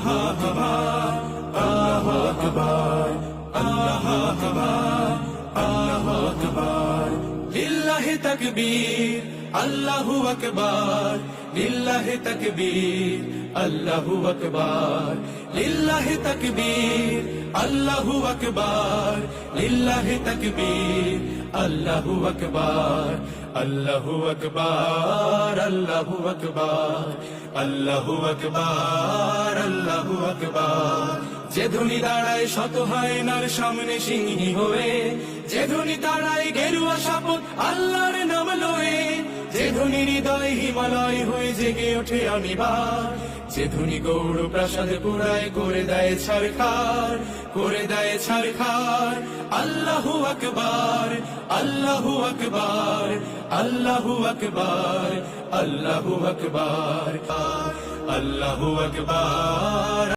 আল্লাহু আকবার, আল্লাহু আকবার, আল্লাহু আকবার, আল্লাহু আকবার। লিল্লাহি তাকবীর, আল্লাহু আকবার, লিল্লাহি তাকবীর, আল্লাহু আকবার, লিল্লাহি তাকবীর, আল্লাহু আকবার, লিল্লাহি তাকবীর, আল্লাহু আকবার, আল্লাহু আকবার, আল্লাহু আকবার, আল্লাহু আকবার, আল্লাহু আকবার। যে ধ্বনি দাঁড়ায় শত হায়নার সামনে সিংহী হয়ে, যে ধ্বনি দাঁড়ায় গেরুয়া শপথ আল্লাহর নাম লয়ে, যে ধ্বনি হৃদয় হিমালয় হয়ে জেগে ওঠে অনিবার, যে ধ্বনি গৌড় প্রাসাদে পুরায় করে দেয় ছারখার, করে দেয় ছারখার। আল্লাহু আকবার, আল্লাহু আকবার, আল্লাহু আকবার, আল্লাহু আকবার, আল্লাহু আকবার,